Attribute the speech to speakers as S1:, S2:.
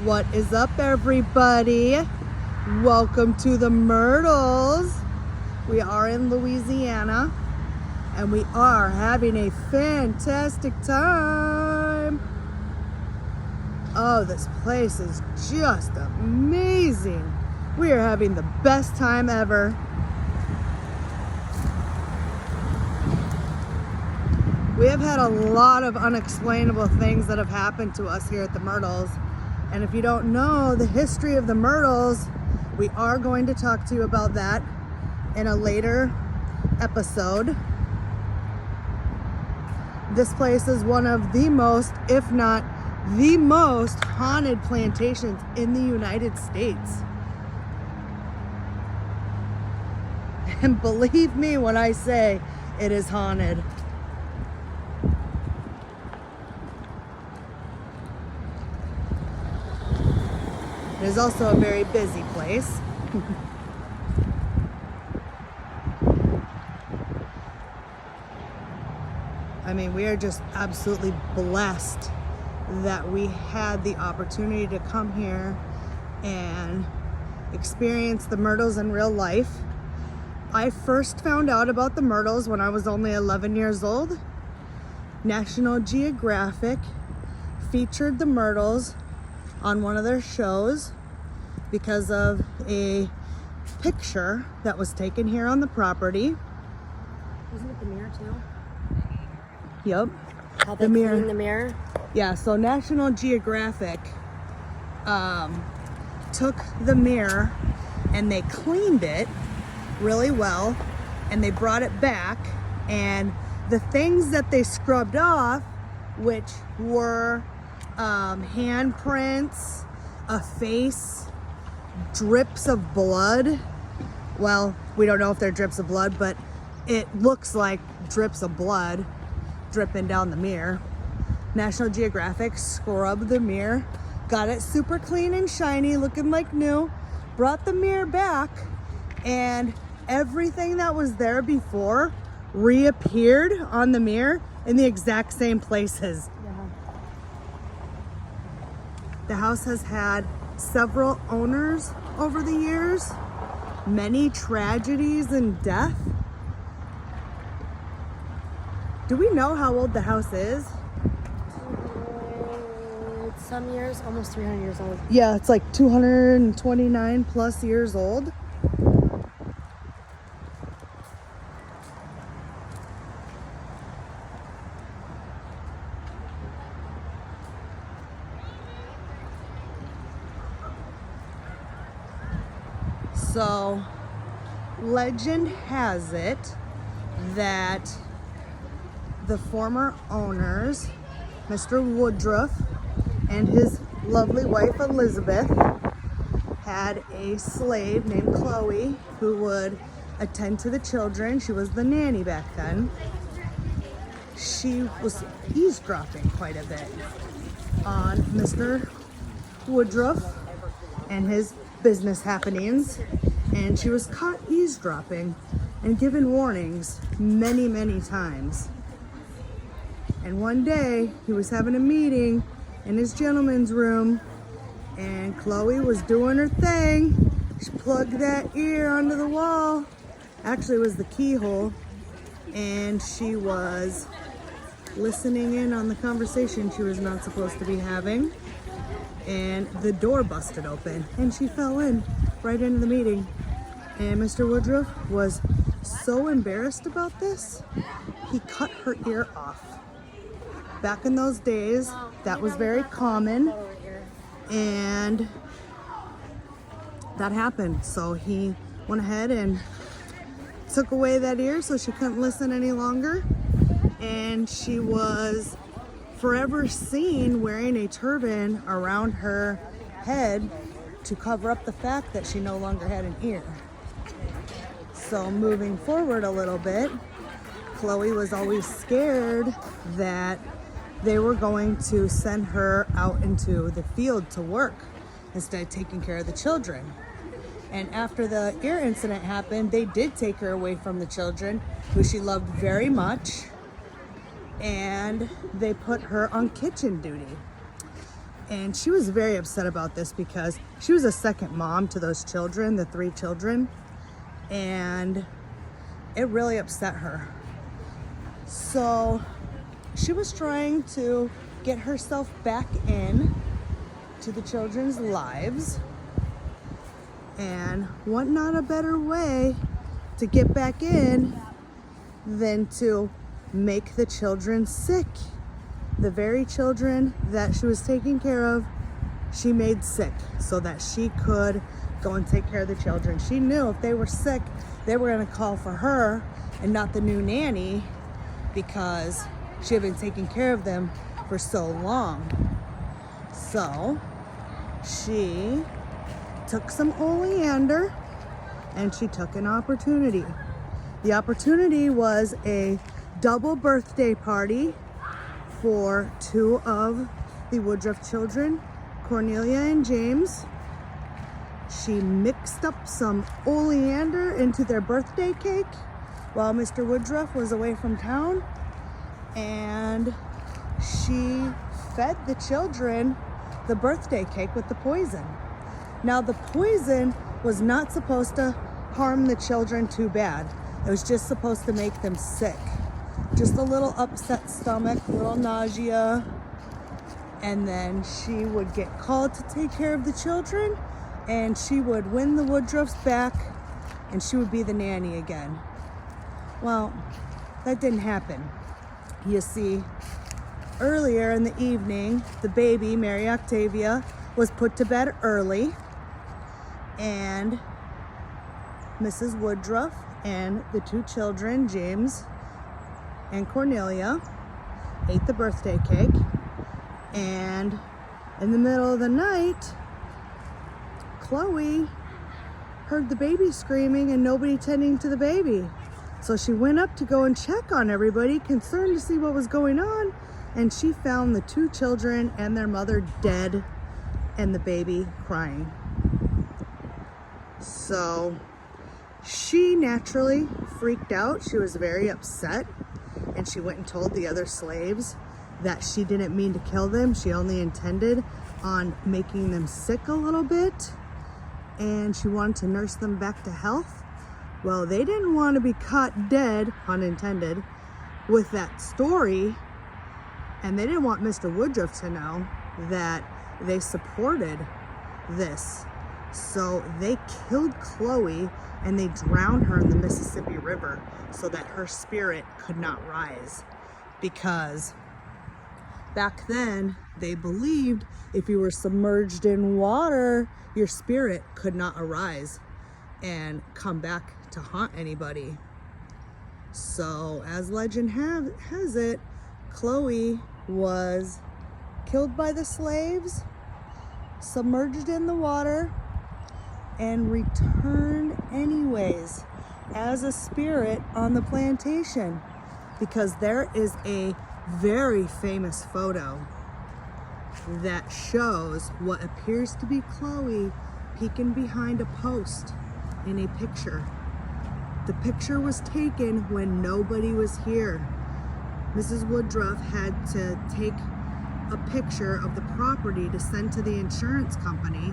S1: What is up, everybody? Welcome to the Myrtles. We are in Louisiana and we are having a fantastic time. Oh, this place is just amazing. We are having the best time ever. We have had a lot of unexplainable things that have happened to us here at the Myrtles. And if you don't know the history of the Myrtles, we are going to talk to you about that in a later episode. This place is one of the most, if not the most, haunted plantations in the United States. And believe me when I say it is haunted. It is also a very busy place. I mean, we are just absolutely blessed that we had the opportunity to come here and experience the Myrtles in real life. I first found out about the Myrtles when I was only 11 years old. National Geographic featured the Myrtles on one of their shows because of a picture that was taken here on the property.
S2: Wasn't it the mirror too?
S1: Yep.
S2: How they cleaned the mirror?
S1: Yeah, so National Geographic took the mirror and they cleaned it really well and they brought it back, and the things that they scrubbed off, which were handprints, a face, drips of blood. Well, we don't know if they're drips of blood, but it looks like drips of blood dripping down the mirror. National Geographic scrubbed the mirror, got it super clean and shiny, looking like new, brought the mirror back, and everything that was there before reappeared on the mirror in the exact same places. The house has had several owners over the years, many tragedies and death. Do we know how old the house is?
S2: Some years, almost 300 years old.
S1: Yeah, it's like 229 plus years old. So, legend has it that the former owners, Mr. Woodruff and his lovely wife Elizabeth, had a slave named Chloe who would attend to the children. She was the nanny back then. She was eavesdropping quite a bit on Mr. Woodruff and his business happenings, and she was caught eavesdropping and given warnings many times. And one day he was having a meeting in his gentleman's room, and Chloe was doing her thing. She plugged that ear onto the wall, actually it was the keyhole, and she was listening in on the conversation she was not supposed to be having. And the door busted open and she fell in right into the meeting. And Mr. Woodruff was so embarrassed about this, he cut her ear off. Back in those days, that was very common, and that happened. So he went ahead and took away that ear so she couldn't listen any longer. And she was forever seen wearing a turban around her head to cover up the fact that she no longer had an ear. So moving forward a little bit, Chloe was always scared that they were going to send her out into the field to work instead of taking care of the children. And after the ear incident happened, they did take her away from the children, who she loved very much, and they put her on kitchen duty. And she was very upset about this because she was a second mom to those children, the 3 children, and it really upset her. So she was trying to get herself back in to the children's lives, and what not a better way to get back in than to make the children sick. The very children that she was taking care of, she made sick so that she could go and take care of the children. She knew if they were sick, they were going to call for her and not the new nanny, because she had been taking care of them for so long. So she took some oleander and she took an opportunity. The opportunity was a double birthday party for 2 of the Woodruff children, Cornelia and James. She mixed up some oleander into their birthday cake while Mr. Woodruff was away from town, and she fed the children the birthday cake with the poison. Now, the poison was not supposed to harm the children too bad. It was just supposed to make them sick. Just a little upset stomach, a little nausea, and then she would get called to take care of the children, and she would win the Woodruffs back, and she would be the nanny again. Well, that didn't happen. You see, earlier in the evening, the baby, Mary Octavia, was put to bed early, and Mrs. Woodruff and the 2 children, James and Cornelia, ate the birthday cake, and in the middle of the night, Chloe heard the baby screaming and nobody tending to the baby. So she went up to go and check on everybody, concerned to see what was going on, and she found the 2 children and their mother dead and the baby crying. So she naturally freaked out. She was very upset, and she went and told the other slaves that she didn't mean to kill them. She only intended on making them sick a little bit, and she wanted to nurse them back to health. Well, they didn't want to be caught dead, pun intended, with that story, and they didn't want Mr. Woodruff to know that they supported this. So they killed Chloe and they drowned her in the Mississippi River so that her spirit could not rise. Because back then they believed if you were submerged in water, your spirit could not arise and come back to haunt anybody. So as legend has it, Chloe was killed by the slaves, submerged in the water, and returned anyways as a spirit on the plantation, because there is a very famous photo that shows what appears to be Chloe peeking behind a post in a picture. The picture was taken when nobody was here. Mrs. Woodruff had to take a picture of the property to send to the insurance company,